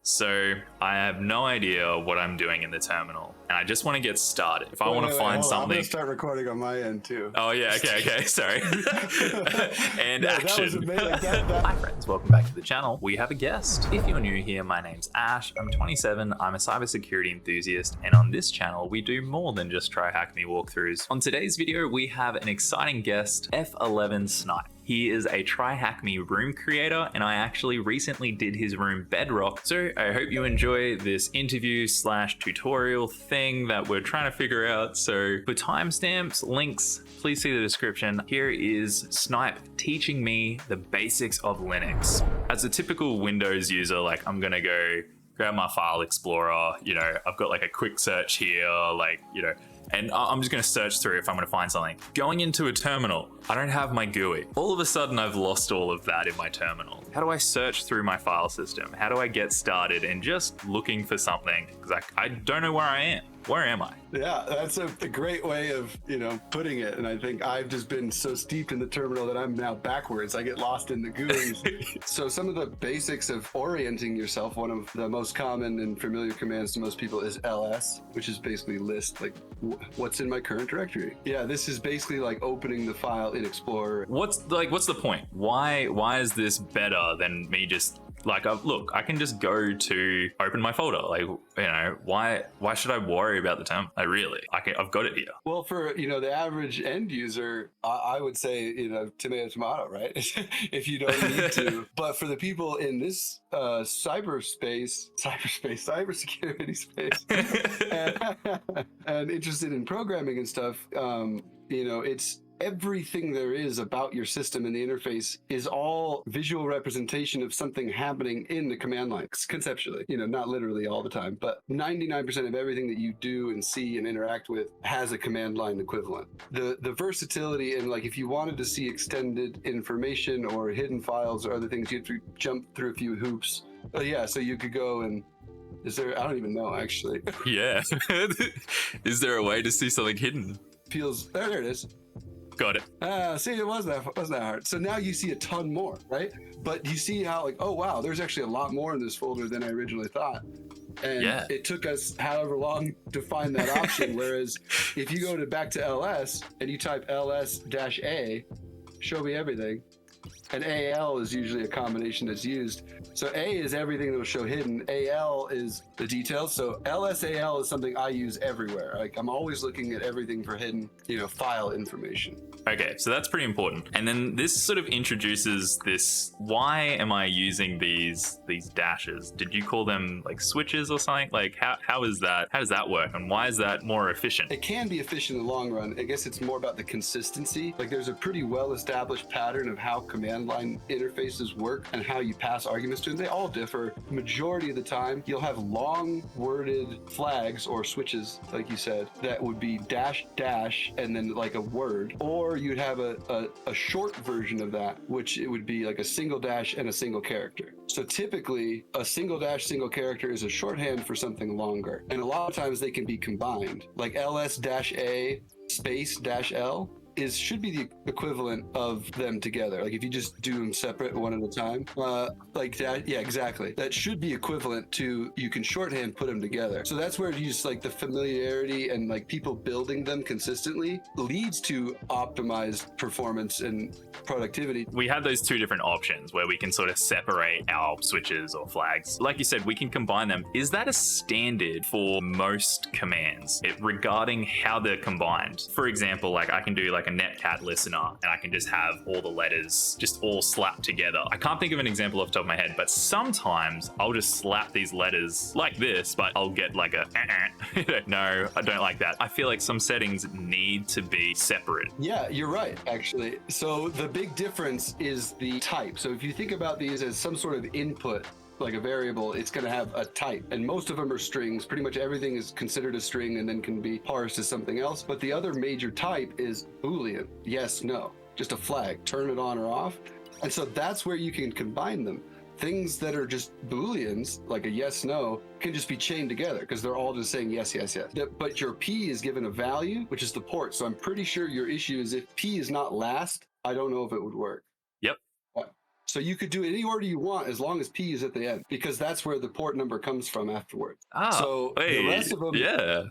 So I have no idea what I'm doing in the terminal, and I just want to get started. If I want to Wait, find hold on. I'm something, gonna start recording on my end too. oh yeah, okay, sorry. And No, action. that was amazing. Like that. Hi friends, welcome back to the channel. We have a guest. If you're new here, my name's Ash. I'm 27. I'm a cybersecurity enthusiast, and on this channel, we do more than just try hack me walkthroughs. On today's video, we have an exciting guest, F11 Snipe. He is a Try Hack Me room creator, and I actually recently did his room Bedrock. So I hope you enjoy this interview / tutorial thing that we're trying to figure out. So for timestamps, links, please see the description. Here is Snipe teaching me the basics of Linux. As a typical Windows user, like I'm gonna go grab my file explorer, I've got like a quick search here, and I'm just gonna search through if I'm gonna find something. Going into a terminal, I don't have my GUI. All of a sudden, I've lost all of that in my terminal. How do I search through my file system? How do I get started in just looking for something? Because I don't know where I am. Where am I? Yeah, that's a great way of putting it. And I think I've just been so steeped in the terminal that I'm now backwards. I get lost in the GUIs. So some of the basics of orienting yourself, one of the most common and familiar commands to most people is ls, which is basically list, like what's in my current directory. Yeah, this is basically like opening the file in Explorer. What's the point? Why is this better than me just look, I can just go to open my folder. Why should I worry about the term? I've got it here. Well, for the average end user, I would say tomato, right? If you don't need to. But for the people in this cybersecurity space, and interested in programming and stuff, it's everything there is about your system and the interface is all visual representation of something happening in the command line, conceptually, not literally all the time, but 99% of everything that you do and see and interact with has a command line equivalent. The versatility, and like if you wanted to see extended information or hidden files or other things, you have to jump through a few hoops. So you could go and I don't even know actually. Yeah. Is there a way to see something hidden? There it is. Got it. See, it wasn't that hard. So now you see a ton more, right? But you see how oh wow, there's actually a lot more in this folder than I originally thought. And It took us however long to find that option. Whereas if you go back to ls and you type ls-a, show me everything. And AL is usually a combination that's used. So A is everything that will show hidden. AL is the details. So LSAL is something I use everywhere. Like I'm always looking at everything for hidden, file information. Okay, so that's pretty important. And then this sort of introduces this, why am I using these dashes? Did you call them like switches or something? Like how does that work? And why is that more efficient? It can be efficient in the long run. I guess it's more about the consistency. Like there's a pretty well-established pattern of how command line interfaces work and how you pass arguments to them. They all differ. Majority of the time, you'll have long worded flags or switches, like you said, that would be dash dash and then like a word, or you'd have a short version of that, which it would be like a single dash and a single character. So typically a single dash single character is a shorthand for something longer. And a lot of times they can be combined, like ls-a space dash l should be the equivalent of them together. Like if you just do them separate one at a time, like that. Yeah, exactly. That should be equivalent to, you can shorthand put them together. So that's where you just like the familiarity and like people building them consistently leads to optimized performance and productivity. We have those two different options where we can sort of separate our switches or flags. Like you said, we can combine them. Is that a standard for most commands regarding how they're combined? For example, like I can do like a netcat listener and I can just have all the letters just all slapped together. I can't think of an example off the top of my head, but sometimes I'll just slap these letters like this, but I'll get like a no, I don't like that. I feel like some settings need to be separate. Yeah, you're right, actually. So the big difference is the type. So if you think about these as some sort of input, like a variable, it's going to have a type, and most of them are strings. Pretty much everything is considered a string and then can be parsed as something else. But the other major type is Boolean, yes, no, just a flag, turn it on or off. And so that's where you can combine them. Things that are just Booleans, like a yes, no, can just be chained together because they're all just saying yes, yes, yes. But your P is given a value, which is the port. So I'm pretty sure your issue is if P is not last, I don't know if it would work. Yep. So you could do any order you want as long as P is at the end, because that's where the port number comes from afterwards. Oh, So the rest of them, yeah.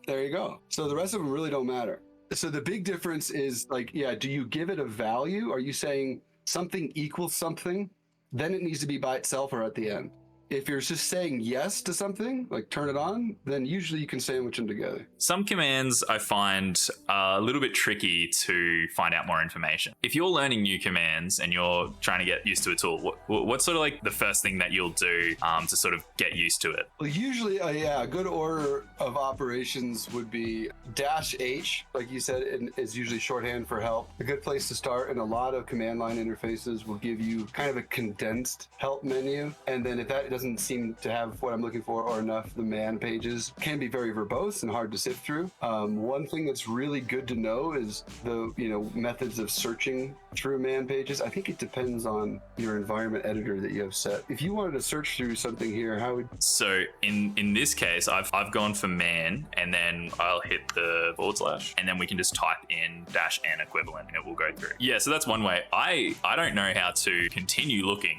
there you go. So the rest of them really don't matter. So the big difference is like, yeah, do you give it a value? Are you saying something equals something? Then it needs to be by itself or at the end. If you're just saying yes to something, like turn it on, then usually you can sandwich them together. Some commands I find are a little bit tricky to find out more information. If you're learning new commands and you're trying to get used to a tool, what's sort of like the first thing that you'll do to sort of get used to it? Well, usually, a good order of operations would be -H, like you said, is usually shorthand for help. A good place to start, and a lot of command line interfaces will give you kind of a condensed help menu. And then if that doesn't seem to have what I'm looking for or enough, the man pages can be very verbose and hard to sift through. One thing that's really good to know is the methods of searching through man pages. I think it depends on your environment editor that you have set. If you wanted to search through something here, how would... So in this case, I've gone for man, and then I'll hit the / and then we can just type in -n equivalent and it will go through. Yeah, so that's one way. I don't know how to continue looking.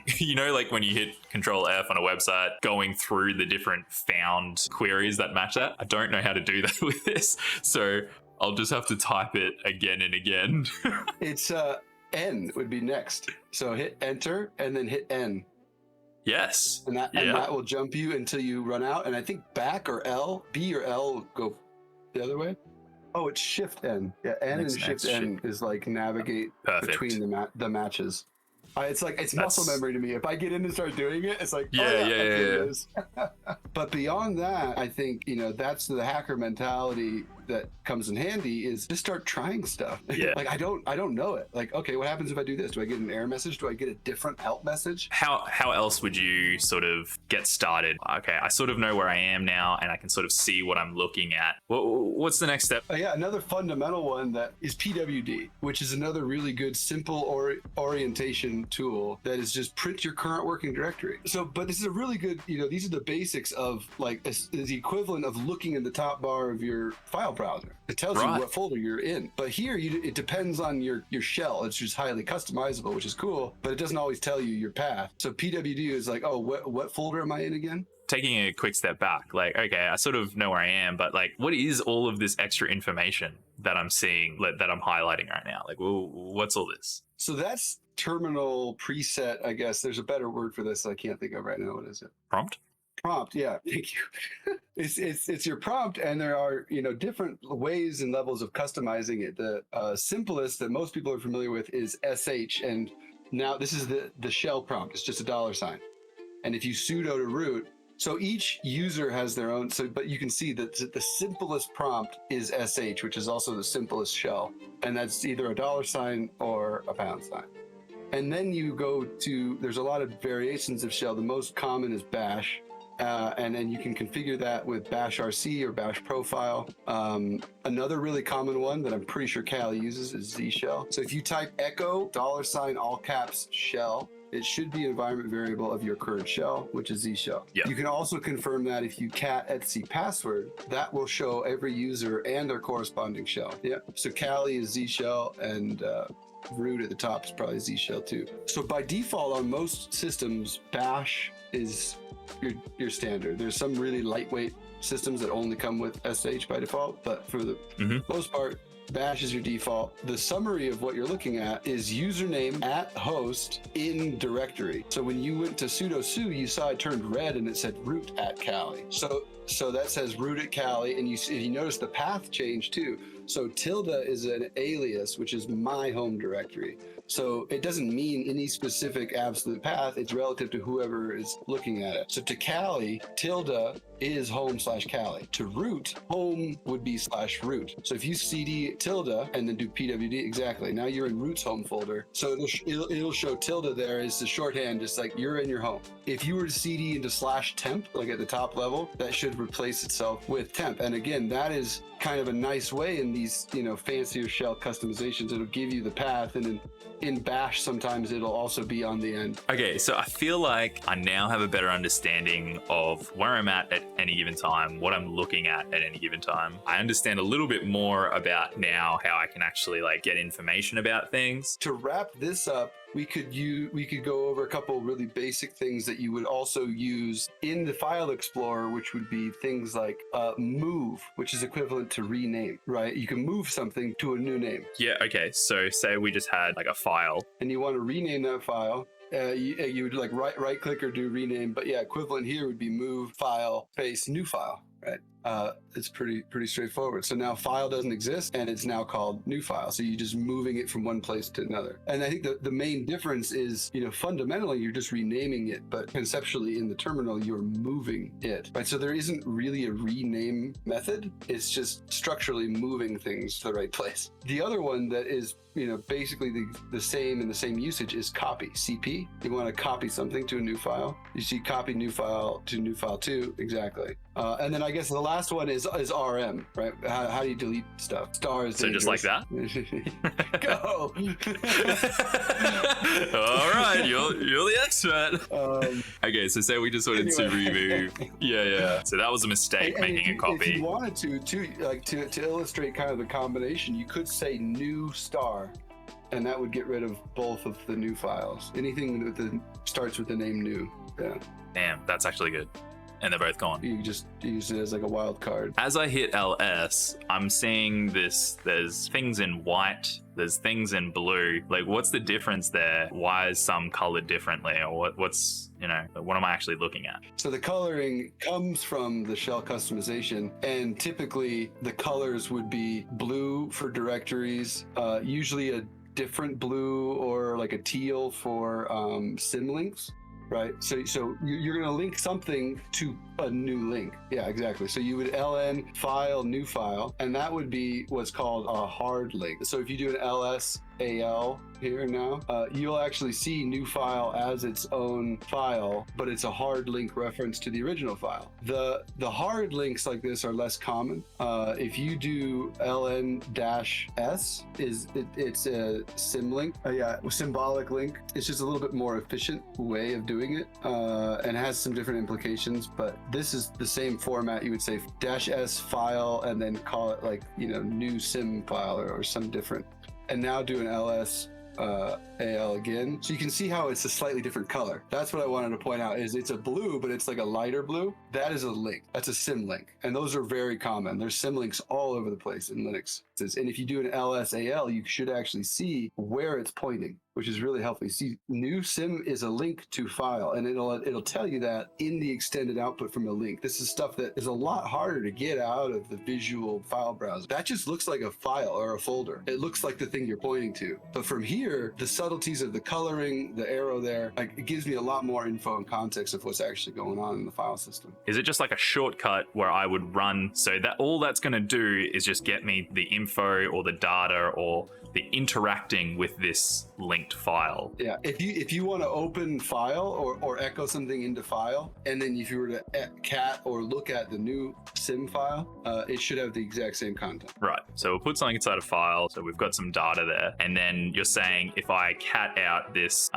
Like when you hit Control F on a website, going through the different found queries that match that. I don't know how to do that with this. So I'll just have to type it again and again. It's N would be next. So hit enter and then hit N. Yes. And that will jump you until you run out. And I think back or L, B or L go the other way. Oh, it's Shift N. Yeah, N and Shift N is like navigate between the matches. It's muscle memory to me. If I get in and start doing it, it's like, yeah. But beyond that, I think, that's the hacker mentality that comes in handy, is just start trying stuff. Yeah. Like, I don't know it. Like, okay, what happens if I do this? Do I get an error message? Do I get a different help message? How else would you sort of get started? Okay, I sort of know where I am now, and I can sort of see what I'm looking at. What's the next step? Another fundamental one that is PWD, which is another really good simple orientation tool that is just print your current working directory. So, but this is a really good, these are the basics of like the equivalent of looking in the top bar of your file browser. It tells you what folder you're in. But here, it depends on your shell. It's just highly customizable, which is cool, but it doesn't always tell you your path. So PWD is like, oh, what folder am I in again? Taking a quick step back, like, okay, I sort of know where I am, but like, what is all of this extra information that I'm seeing, that I'm highlighting right now? Like, well, what's all this? So that's terminal preset, I guess. There's a better word for this I can't think of right now. What is it? Prompt? Prompt, yeah, thank you. It's your prompt, and there are different ways and levels of customizing it. The simplest that most people are familiar with is SH, and now this is the shell prompt. It's just a $. And if you sudo to root, so each user has their own. So, but you can see that the simplest prompt is SH, which is also the simplest shell, and that's either a $sign or a £. And then you go to, there's a lot of variations of shell. The most common is bash. And then you can configure that with bash RC or bash profile. Another really common one that I'm pretty sure Kali uses is Z shell. So if you type echo $ all caps shell, it should be an environment variable of your current shell, which is Z shell. Yeah. You can also confirm that if you cat etc password, that will show every user and their corresponding shell. Yeah. So Kali is Z shell, and root at the top is probably Z shell too. So by default on most systems, bash is your standard. There's some really lightweight systems that only come with SH by default, but for the most part, bash is your default. The summary of what you're looking at is username @host in directory. So when you went to sudo su, you saw it turned red and it said root @Kali. So that says root @Kali, and if you notice the path changed too. So tilde is an alias, which is my home directory. So it doesn't mean any specific absolute path. It's relative to whoever is looking at it. So to Kali, tilde is home/Kali. To root, home would be /root. So if you cd tilde and then do pwd, exactly. Now you're in root's home folder. So it'll show tilde there as the shorthand, just like you're in your home. If you were to cd into /temp, like at the top level, that should replace itself with temp. And again, that is kind of a nice way in these, fancier shell customizations. It'll give you the path, and then in bash sometimes it'll also be on the end. Okay, so I feel like I now have a better understanding of where I'm at any given time, what I'm looking at any given time. I understand a little bit more about now how I can actually like get information about things. To wrap this up, we could go over a couple really basic things that you would also use in the file explorer, which would be things like move, which is equivalent to rename, right? You can move something to a new name. Yeah, okay. So say we just had like a file. And you want to rename that file. You would like right click or do rename, but yeah, equivalent here would be move file space new file, right? It's pretty straightforward. So now file doesn't exist and it's now called new file. So you're just moving it from one place to another. And I think the main difference is, fundamentally you're just renaming it, but conceptually in the terminal, you're moving it, right? So there isn't really a rename method. It's just structurally moving things to the right place. The other one that is basically the same in the same usage is copy, CP. You want to copy something to a new file. You see copy new file to new file 2, exactly. And then I guess the last one is RM, right? How do you delete stuff? Star is dangerous. So just like that? Go! All right, you're the expert. Okay, so say we just wanted to remove. Yeah. So that was a mistake, making a copy. If you wanted to illustrate kind of the combination, you could say new star, and that would get rid of both of the new files. Anything that starts with the name new. Yeah. Damn, that's actually good. And they're both gone. You just use it as like a wild card. As I hit LS, I'm seeing this. There's things in white. There's things in blue. Like, what's the difference there? Why is some colored differently? Or what's what am I actually looking at? So the coloring comes from the shell customization, and typically the colors would be blue for directories, usually a different blue or like a teal for symlinks. Right. So you're going to link something to a new link. Yeah, exactly. So you would ln file new file, and that would be what's called a hard link. So if you do an ls al here now, you'll actually see new file as its own file, but it's a hard link reference to the original file. The hard links like this are less common. If you do ln-s, it's a symlink, symbolic link. It's just a little bit more efficient way of doing it, and has some different implications, but this is the same format. You would say -s file and then call it like, new sim file or some different, and now do an ls al again. So you can see how it's a slightly different color. That's what I wanted to point out, is it's a blue, but it's like a lighter blue. That is a link. That's a symlink. And those are very common. There's symlinks all over the place in Linux. And if you do an ls-al, you should actually see where it's pointing, which is really helpful. You see, new sim is a link to file, and it'll tell you that in the extended output from a link. This is stuff that is a lot harder to get out of the visual file browser. That just looks like a file or a folder. It looks like the thing you're pointing to. But from here, the subtleties of the coloring, the arrow there, like, it gives me a lot more info and context of what's actually going on in the file system. Is it just like a shortcut where I would run, so that all that's going to do is just get me the info or the data or the interacting with this linked file? Yeah, if you want to open file or echo something into file, and then if you were to cat or look at the new sim file, it should have the exact same content. Right, so we'll put something inside a file, so we've got some data there, and then you're saying if I cat out this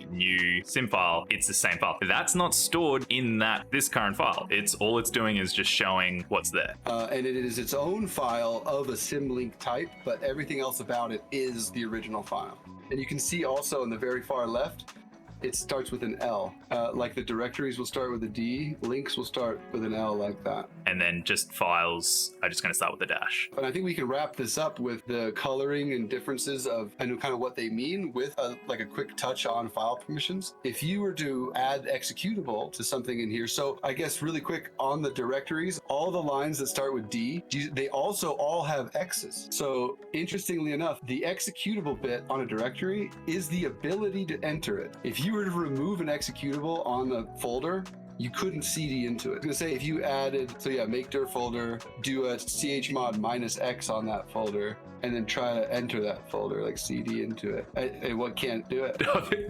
new sim file, it's the same file. That's not stored in this current file. All it's doing is just showing what's there. And it is its own file of a symlink type, but everything else about it is the original file. And you can see also in the very far left, it starts with an L. Like the directories will start with a D, links will start with an L like that. And then just files are just going to start with a dash. And I think we can wrap this up with the coloring and differences of kind of what they mean with like a quick touch on file permissions. If you were to add executable to something in here, so I guess really quick on the directories, all the lines that start with D, they also all have X's. So interestingly enough, the executable bit on a directory is the ability to enter it. If you were to remove an executable on a folder, you couldn't CD into it. I was gonna say, if you added, make dir folder, do a chmod -X on that folder, and then try to enter that folder, like CD into it. What can't do it?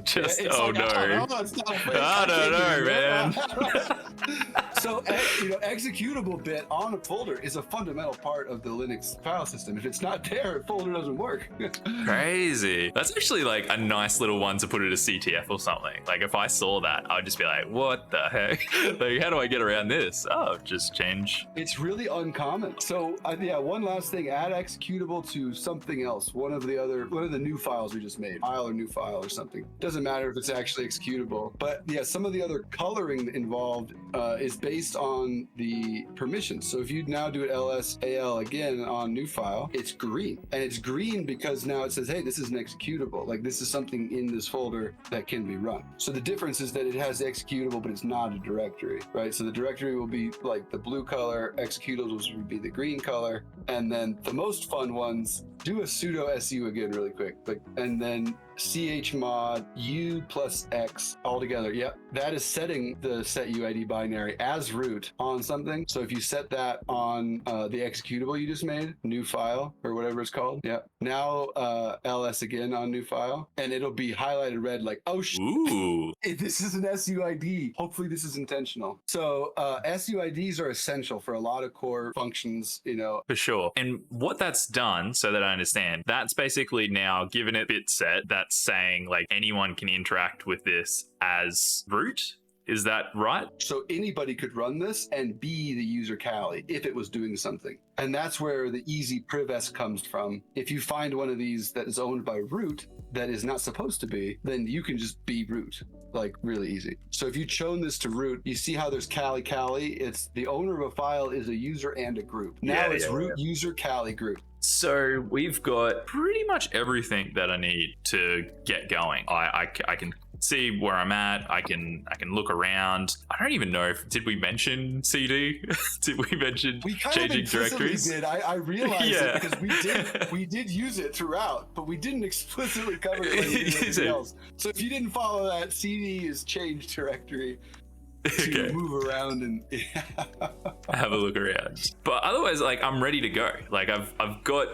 Just, it's oh like, no. It's not I don't know, man. So, executable bit on a folder is a fundamental part of the Linux file system. If it's not there, a folder doesn't work. Crazy. That's actually like a nice little one to put it as CTF or something. Like if I saw that, I would just be like, what the heck? Like, how do I get around this? Oh, just change. It's really uncommon. So one last thing, add executable to something else. One of the new files we just made, file or new file or something. Doesn't matter if it's actually executable. But yeah, some of the other coloring involved is based on the permissions. So if you now do ls al again on new file, it's green. And it's green because now it says, hey, this is an executable. Like this is something in this folder that can be run. So the difference is that it has the executable, but it's not a directory, right? So the directory will be like the blue color, executables would be the green color. And then the most fun ones, do a sudo su again really quick, and then chmod u plus x all together. Yep, that is setting the set UID binary as root on something. So if you set that on the executable you just made, new file or whatever it's called, yep. Now ls again on new file, and it'll be highlighted red like, oh shit, Ooh. this is an SUID. Hopefully this is intentional. So SUIDs are essential for a lot of core functions, For sure. And what that's done, so that I understand, that's basically now given it bit set that's saying like anyone can interact with this as root. Is that right? So anybody could run this and be the user Kali if it was doing something. And that's where the easy privs comes from. If you find one of these that is owned by root that is not supposed to be, then you can just be root, like really easy. So if you chown this to root, you see how there's Kali. It's the owner of a file is a user and a group. Now it's root user Kali group. So we've got pretty much everything that I need to get going. I can see where I'm at. I can look around. I don't even know did we mention CD? Did we mention changing directories? Did. I realized it because we did use it throughout, but we didn't explicitly cover it like we did everything else. So if you didn't follow that, CD is change directory to move around and have a look around. But otherwise, like I'm ready to go. Like I've got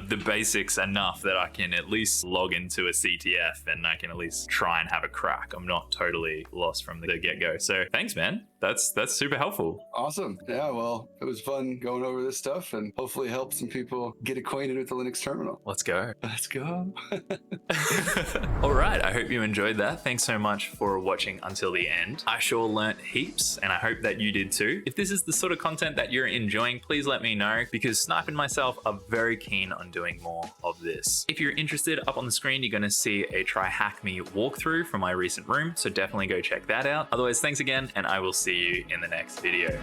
the basics enough that I can at least log into a CTF and I can at least try and have a crack. I'm not totally lost from the get-go. So thanks, man. That's super helpful. Awesome. Yeah, well, it was fun going over this stuff and hopefully help some people get acquainted with the Linux terminal. Let's go. Let's go. All right. I hope you enjoyed that. Thanks so much for watching until the end. I sure learnt heaps and I hope that you did too. If this is the sort of content that you're enjoying, please let me know because Snipe and myself are very keen on doing more of this. If you're interested, up on the screen, you're going to see a Try Hack Me walkthrough from my recent room. So definitely go check that out. Otherwise, thanks again, and I will see you in the next video.